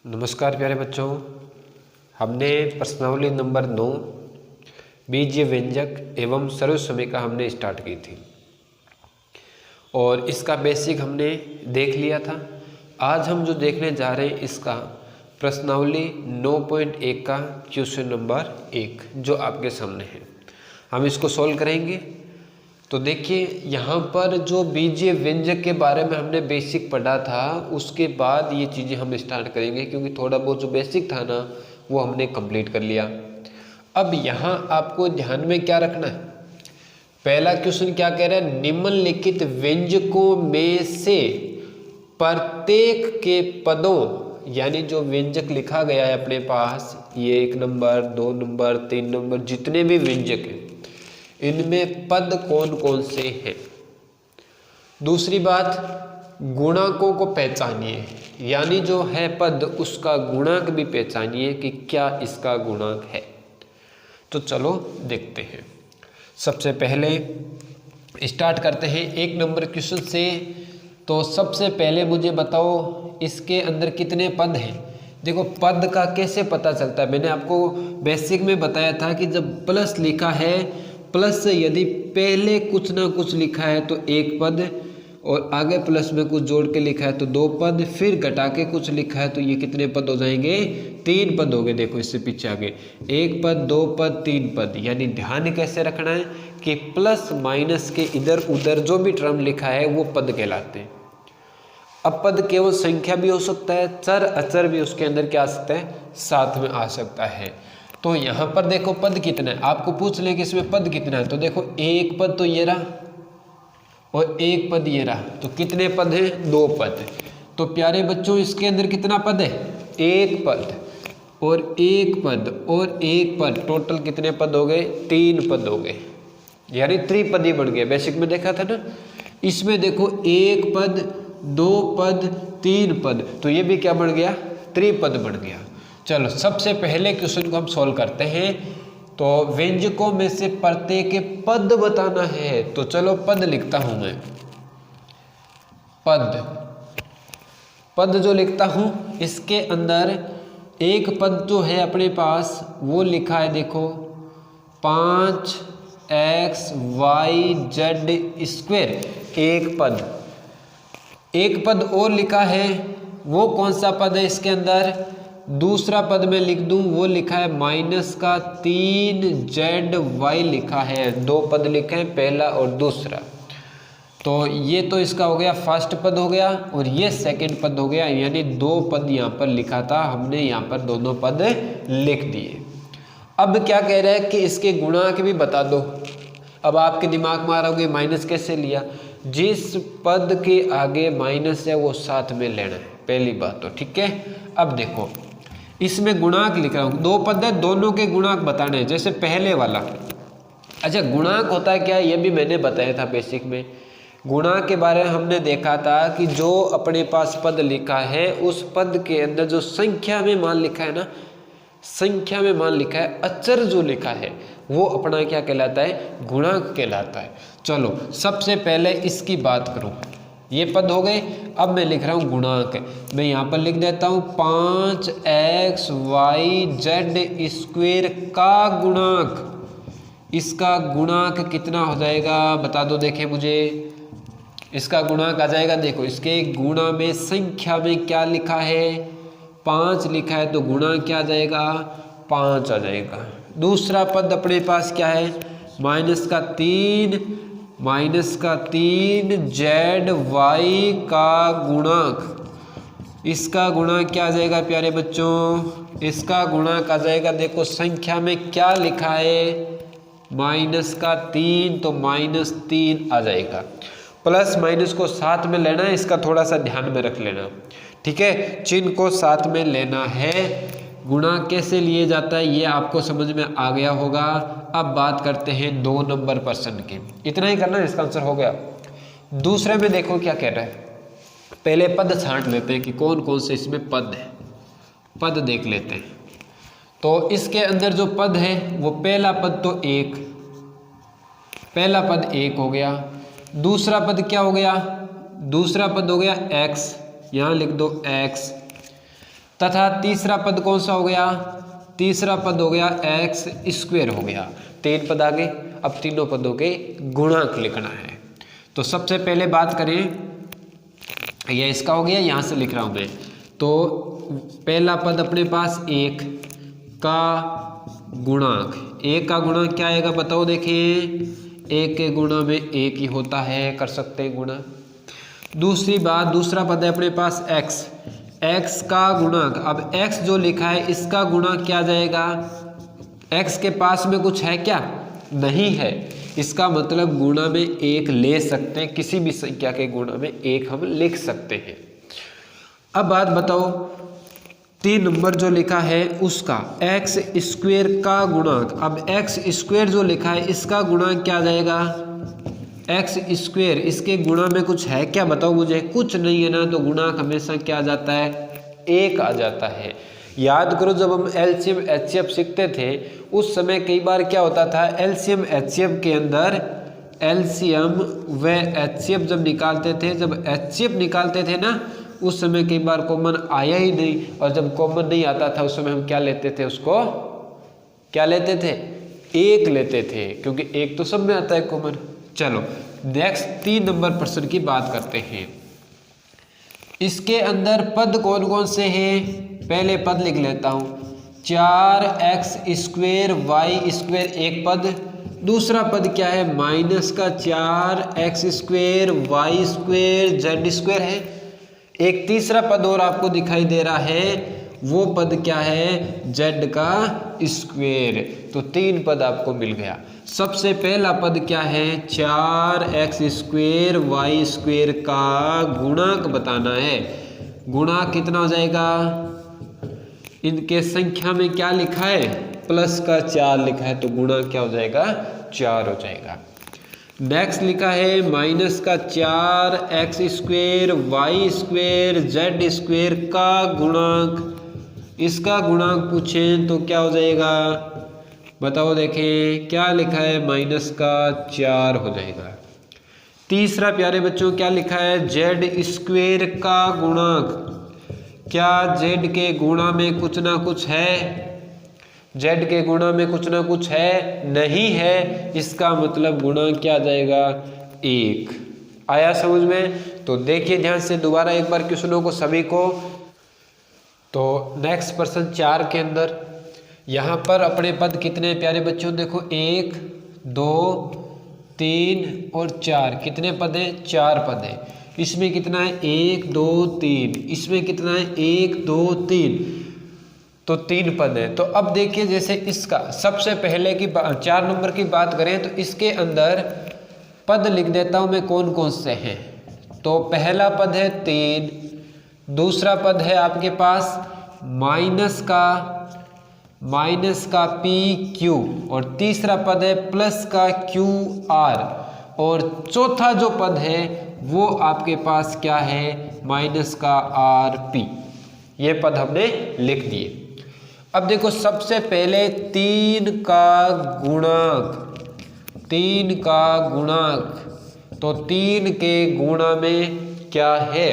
नमस्कार प्यारे बच्चों, हमने प्रश्नावली नंबर 9 बीजीय व्यंजक एवं सर्वसमयिका हमने स्टार्ट की थी और इसका बेसिक हमने देख लिया था। आज हम जो देखने जा रहे हैं इसका प्रश्नावली 9.1 का क्वेश्चन नंबर 1 जो आपके सामने है, हम इसको सॉल्व करेंगे। तो देखिए यहाँ पर जो बीजीय व्यंजक के बारे में हमने बेसिक पढ़ा था उसके बाद ये चीज़ें हम स्टार्ट करेंगे, क्योंकि थोड़ा बहुत जो बेसिक था ना वो हमने कंप्लीट कर लिया। अब यहाँ आपको ध्यान में क्या रखना है, पहला क्वेश्चन क्या कह रहा है, निम्नलिखित व्यंजकों में से प्रत्येक के पदों, यानी जो व्यंजक लिखा गया है अपने पास, ये 1 नंबर 2 नंबर 3 नंबर जितने भी व्यंजक हैं इनमें पद कौन कौन से हैं। दूसरी बात, गुणांकों को पहचानिए, यानी जो है पद उसका गुणांक भी पहचानिए कि क्या इसका गुणांक है। तो चलो देखते हैं। सबसे पहले स्टार्ट करते हैं 1 नंबर क्वेश्चन से। तो सबसे पहले मुझे बताओ इसके अंदर कितने पद हैं। देखो पद का कैसे पता चलता है, मैंने आपको बेसिक में बताया था कि जब प्लस लिखा है, प्लस से यदि पहले कुछ ना कुछ लिखा है तो 1 पद, और आगे प्लस में कुछ जोड़ के लिखा है तो 2 पद, फिर घटा के कुछ लिखा है तो ये कितने पद हो जाएंगे, 3 पद हो गए। देखो इससे पीछे आगे 1 पद 2 पद 3 पद, यानी ध्यान कैसे रखना है कि प्लस माइनस के इधर उधर जो भी टर्म लिखा है वो पद कहलाते हैं। अब पद केवल संख्या भी हो सकता है, चर अचर भी उसके अंदर क्या आ सकता है, साथ में आ सकता है। तो यहाँ पर देखो पद कितना है, आपको पूछ लें कि इसमें पद कितना है, तो देखो 1 पद तो ये रहा और 1 पद ये रहा, तो कितने पद हैं, 2 पद। तो प्यारे बच्चों इसके अंदर कितना पद है, 1 पद और 1 पद और 1 पद, टोटल कितने पद हो गए, 3 पद हो गए, यानी त्रिपदी बन गए। बेसिक में देखा था ना, इसमें देखो 1 पद 2 पद 3 पद, तो ये भी क्या बन गया, त्रिपद बन गया। चलो सबसे पहले क्वेश्चन को हम सॉल्व करते हैं। तो व्यंजकों में से प्रत्येक के पद बताना है, तो चलो पद लिखता हूं मैं। पद जो लिखता हूं इसके अंदर 1 पद जो है अपने पास वो लिखा है, देखो 5x y z स्क्वायर, 1 पद और लिखा है, वो कौन सा पद है इसके अंदर, दूसरा पद में लिख दूं, वो लिखा है -3z y लिखा है, 2 पद लिखे हैं, पहला और दूसरा। तो ये तो इसका हो गया फर्स्ट पद हो गया और ये सेकंड पद हो गया, यानी 2 पद यहाँ पर लिखा था, हमने यहाँ पर दोनों पद लिख दिए। अब क्या कह रहा है कि इसके गुणांक भी बता दो। अब आपके दिमाग में आ रहा होगा माइनस कैसे लिया, जिस पद के आगे माइनस है वो साथ में लेना है, पहली बात तो ठीक है। अब देखो इसमें गुणांक लिख रहा हूँ, 2 पद है, दोनों के गुणांक बताने हैं। जैसे पहले वाला, अच्छा गुणांक होता है क्या, ये भी मैंने बताया था बेसिक में। गुणांक के बारे में हमने देखा था कि जो अपने पास पद लिखा है उस पद के अंदर जो संख्या में मान लिखा है ना, संख्या में मान लिखा है, अचर जो लिखा है वो अपना क्या कहलाता है, गुणांक कहलाता है। चलो सबसे पहले इसकी बात करूं, ये पद हो गए। अब मैं लिख रहा हूँ गुणांक, मैं यहाँ पर लिख देता हूँ 5x y z स्क्वायर का गुणांक। इसका गुणांक कितना हो जाएगा बता दो, देखें मुझे, इसका गुणांक आ जाएगा, देखो इसके गुणा में संख्या में क्या लिखा है, 5 लिखा है, तो गुणांक क्या आ जाएगा, 5 आ जाएगा। दूसरा पद अपने पास क्या है, -3 z y का गुणांक। इसका गुणांक क्या आ जाएगा प्यारे बच्चों, इसका गुणांक आ जाएगा, देखो संख्या में क्या लिखा है, -3, तो -3 आ जाएगा। प्लस माइनस को साथ में लेना है, इसका थोड़ा सा ध्यान में रख लेना, ठीक है, चिन्ह को साथ में लेना है। गुणांक कैसे लिए जाता है ये आपको समझ में आ गया होगा। अब बात करते हैं 2 नंबर प्रश्न की, इतना ही करना है, इसका आंसर हो गया। दूसरे में देखो क्या कह रहा है, पहले पद छांट लेते हैं कि कौन कौन से इसमें पद है, पद देख लेते हैं। तो इसके अंदर जो पद है वो पहला पद तो 1, पहला पद 1 हो गया। दूसरा पद क्या हो गया, दूसरा पद हो गया x, यहाँ लिख दो x, तथा तीसरा पद कौन सा हो गया, तीसरा पद हो गया एक्स स्क्वायर हो गया। 3 पद आ गए। अब तीनों पदों के गुणांक लिखना है। तो सबसे पहले बात करें, यह इसका हो गया, यहाँ से लिख रहा हूँ मैं। तो पहला पद अपने पास 1 का गुणांक, 1 का गुणांक क्या आएगा बताओ, देखिए 1 के गुणा में 1 ही होता है, कर सकते हैं गुणा। दूसरी बात, दूसरा पद है अपने पास x, x का गुणांक। अब x जो लिखा है इसका गुणांक क्या जाएगा, x के पास में कुछ है क्या, नहीं है, इसका मतलब गुणा में 1 ले सकते हैं, किसी भी संख्या के गुणा में 1 हम लिख सकते हैं। अब बात बताओ, 3 नंबर जो लिखा है उसका एक्स स्क्वायर का गुणांक। अब एक्स स्क्वायर जो लिखा है इसका गुणांक क्या जाएगा, एक्स स्क्वायर, इसके गुणा में कुछ है क्या बताओ मुझे, कुछ नहीं है ना, तो गुणांक हमेशा क्या आ जाता है, 1 आ जाता है। याद करो जब हम एलसीएम एचसीएफ सीखते थे उस समय कई बार क्या होता था, एलसीएम एचसीएफ के अंदर एलसीएम व एचसीएफ जब निकालते थे, जब एचसीएफ निकालते थे ना उस समय कई बार कॉमन आया ही नहीं, और जब कॉमन नहीं आता था उस समय हम क्या लेते थे, उसको क्या लेते थे, 1 लेते थे, क्योंकि 1 तो सब में आता है कॉमन। चलो नेक्स्ट 3 नंबर प्रश्न की बात करते हैं। इसके अंदर पद कौन कौन से हैं, पहले पद लिख लेता हूं, 4x स्क्वायर वाई स्क्वायर एक पद, दूसरा पद क्या है माइनस का 4x square Y square Z square है, एक तीसरा पद और आपको दिखाई दे रहा है, वो पद क्या है, z का स्क्वायर। तो 3 पद आपको मिल गया। सबसे पहला पद क्या है, 4x स्क्वायर वाई स्क्वायर का गुणांक बताना है। गुणांक कितना हो जाएगा, इनके संख्या में क्या लिखा है, प्लस का 4 लिखा है, तो गुणांक क्या हो जाएगा, 4 हो जाएगा। नेक्स्ट लिखा है माइनस का 4x square Y square Z square का गुणांक, इसका गुणांक पूछें तो क्या हो जाएगा बताओ, देखें क्या लिखा है, माइनस का 4 हो जाएगा। तीसरा प्यारे बच्चों क्या लिखा है, जेड स्क्वायर का गुणांक, क्या जेड के गुणा में कुछ ना कुछ है, जेड के गुणा में कुछ ना कुछ है, नहीं है, इसका मतलब गुणांक क्या आ जाएगा, 1। आया समझ में। तो देखिए ध्यान से दोबारा एक बार क्वेश्चनों को सभी को। तो नेक्स्ट प्रश्न 4 के अंदर यहाँ पर अपने पद कितने प्यारे बच्चों, देखो 1 2 3 और 4, कितने पद हैं, 4 पद हैं। इसमें कितना है, 1 2 3, इसमें कितना है, 1 2 3, तो 3 पद हैं। तो अब देखिए जैसे इसका सबसे पहले की 4 नंबर की बात करें तो इसके अंदर पद लिख देता हूं मैं कौन कौन से हैं। तो पहला पद है 3, दूसरा पद है आपके पास माइनस का पी क्यू, और तीसरा पद है प्लस का क्यू आर, और चौथा जो पद है वो आपके पास क्या है, माइनस का आर पी। ये पद हमने लिख दिए। अब देखो सबसे पहले 3 का गुणांक, 3 का गुणांक, तो 3 के गुणा में क्या है,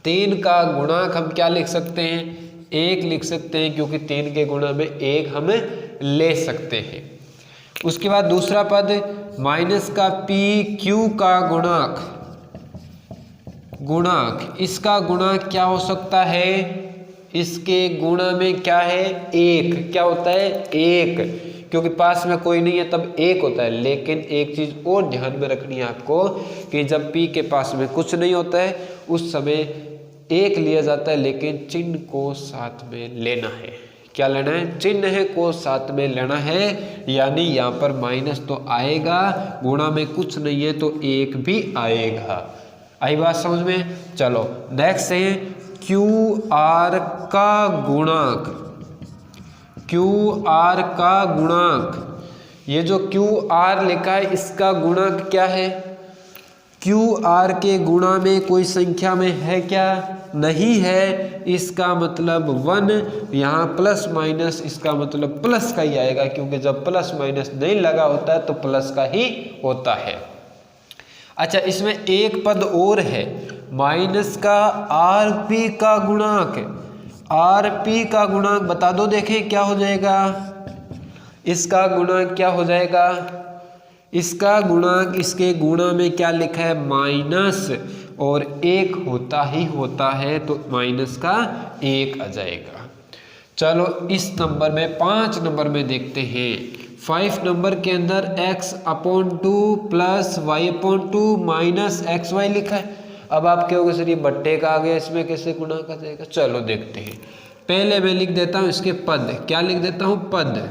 3 का गुणांक हम क्या लिख सकते हैं, 1 लिख सकते हैं, क्योंकि 3 के गुणा में 1 हम ले सकते हैं। उसके बाद दूसरा पद माइनस का पी क्यू का गुणांक, इसका गुणांक क्या हो सकता है, इसके गुणा में क्या है, 1, क्या होता है 1, क्योंकि पास में कोई नहीं है तब 1 होता है। लेकिन एक चीज और ध्यान में रखनी है आपको कि जब p के पास में कुछ नहीं होता है उस समय 1 लिया जाता है, लेकिन चिन्ह को साथ में लेना है। क्या लेना है, चिन्ह को साथ में लेना है, यानी यहाँ पर माइनस तो आएगा, गुणा में कुछ नहीं है तो 1 भी आएगा। आई बात समझ में। चलो नेक्स्ट है क्यू आर का गुणांक, क्यू आर का गुणांक, ये जो क्यू आर लिखा है इसका गुणांक क्या है, क्यू आर के गुणा में कोई संख्या में है क्या, नहीं है, इसका मतलब 1, यहाँ प्लस माइनस इसका मतलब प्लस का ही आएगा, क्योंकि जब प्लस माइनस नहीं लगा होता है तो प्लस का ही होता है। अच्छा इसमें एक पद और है, माइनस का आर पी का गुणांक, आर पी का गुणांक बता दो, देखें क्या हो जाएगा। इसका गुणांक क्या हो जाएगा, इसका गुणांक इसके गुणा में क्या लिखा है माइनस, और एक होता ही होता है तो माइनस का एक आ जाएगा। चलो इस नंबर में 5 नंबर में देखते हैं। 5 नंबर के अंदर x/2 plus y/2 minus xy लिखा है। अब आप कहोगे सर ये बट्टे का आ गया, इसमें कैसे गुणा कर जाएगा। चलो देखते हैं। पहले मैं लिख देता हूँ इसके पद, क्या लिख देता हूँ पद।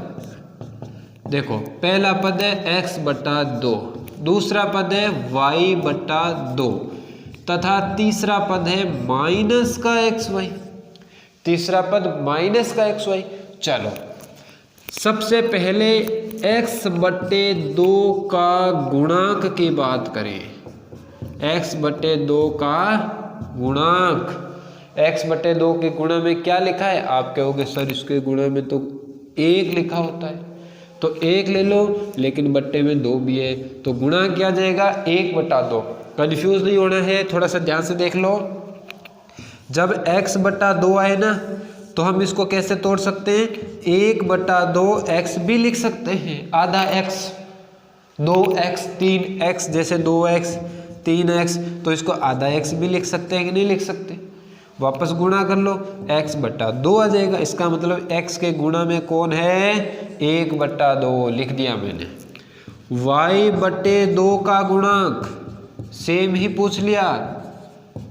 देखो पहला पद है x/2, दूसरा पद है y/2 तथा तीसरा पद है माइनस का xy, तीसरा पद माइनस का xy। चलो सबसे पहले x/2 का गुणांक की बात करें। x/2 का गुणांक, x/2 के गुणा में क्या लिखा है। आप कहोगे सर इसके गुणा में तो 1 लिखा होता है, तो 1 ले लो, लेकिन बट्टे में 2 भी है तो गुणा क्या जाएगा 1/2। कंफ्यूज नहीं होना है, थोड़ा सा ध्यान से देख लो। जब x/2 आए ना तो हम इसको कैसे तोड़ सकते हैं, 1/2 x भी लिख सकते हैं, आधा x, 2x 3x, जैसे 2x 3x, तो इसको आधा x भी लिख सकते हैं कि नहीं लिख सकते। वापस गुणा कर लो, x/2 आ जाएगा। इसका मतलब x के गुणा में कौन है 1/2, लिख दिया मैंने। y/2 का गुणांक सेम ही पूछ लिया,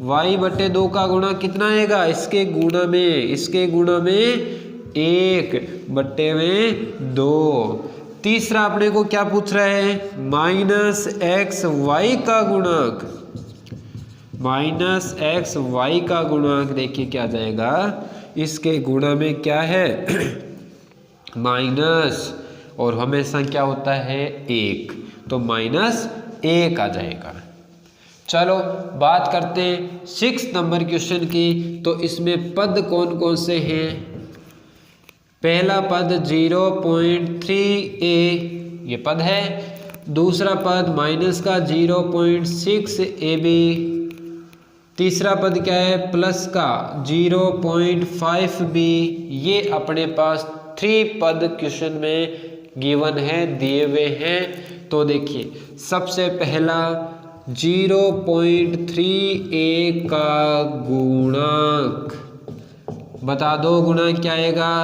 y/2 का गुणा कितना आएगा, इसके गुणा में, इसके गुणा में 1/2। तीसरा अपने को क्या पूछ रहा है, -xy का गुणांक, -xy का गुणांक देखिए क्या जाएगा, इसके गुणा में क्या है माइनस, और हमेशा क्या होता है 1, तो -1 आ जाएगा। चलो बात करते हैं 6 नंबर क्वेश्चन की। तो इसमें पद कौन कौन से हैं। पहला पद 0.3a ये पद है, दूसरा पद माइनस का 0.6ab, तीसरा पद क्या है प्लस का 0.5b। ये अपने पास 3 पद क्वेश्चन में गिवन है, दिए हुए हैं। तो देखिए सबसे पहला 0.3a का गुणांक बता दो, गुणांक क्या आएगा।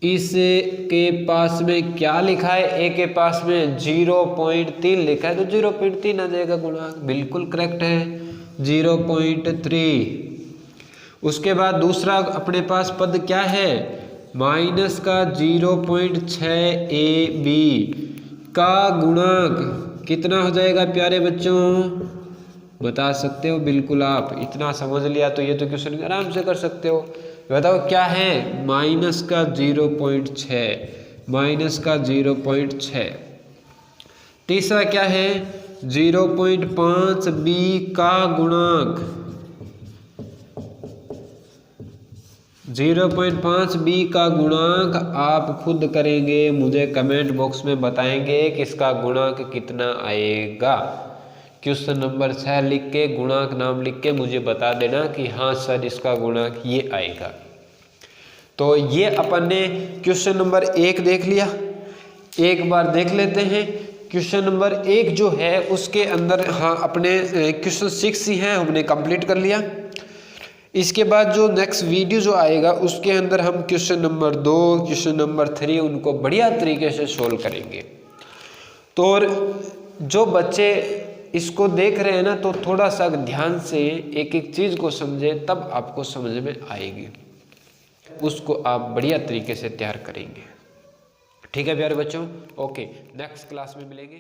इसके पास में क्या लिखा है, ए के पास में 0.3 लिखा है, तो 0.3 आ जाएगा गुणांक, बिल्कुल करेक्ट है 0.3। उसके बाद दूसरा अपने पास पद क्या है, माइनस का 0.6ab का गुणांक कितना हो जाएगा प्यारे बच्चों, बता सकते हो बिल्कुल। आप इतना समझ लिया तो ये तो क्वेश्चन आराम से कर सकते हो। बताओ क्या है, माइनस का 0.6, माइनस का 0.6। तीसरा क्या है 0.5b का गुणांक, 0.5b का गुणांक आप खुद करेंगे, मुझे कमेंट बॉक्स में बताएंगे कि इसका गुणांक कितना आएगा। क्वेश्चन नंबर 6 लिख के गुणांक नाम लिख के मुझे बता देना कि हाँ सर इसका गुणांक ये आएगा। तो ये अपन ने क्वेश्चन नंबर 1 देख लिया। एक बार देख लेते हैं क्वेश्चन नंबर 1 जो है उसके अंदर, हाँ अपने क्वेश्चन 6 ही हैं, हमने कंप्लीट कर लिया। इसके बाद जो नेक्स्ट वीडियो जो आएगा उसके अंदर हम क्वेश्चन नंबर 2, क्वेश्चन नंबर 3 उनको बढ़िया तरीके से सोल्व करेंगे। तो जो बच्चे इसको देख रहे हैं ना, तो थोड़ा सा ध्यान से एक एक चीज़ को समझे, तब आपको समझ में आएगी, उसको आप बढ़िया तरीके से तैयार करेंगे। ठीक है प्यारे बच्चों, ओके नेक्स्ट क्लास में मिलेंगे।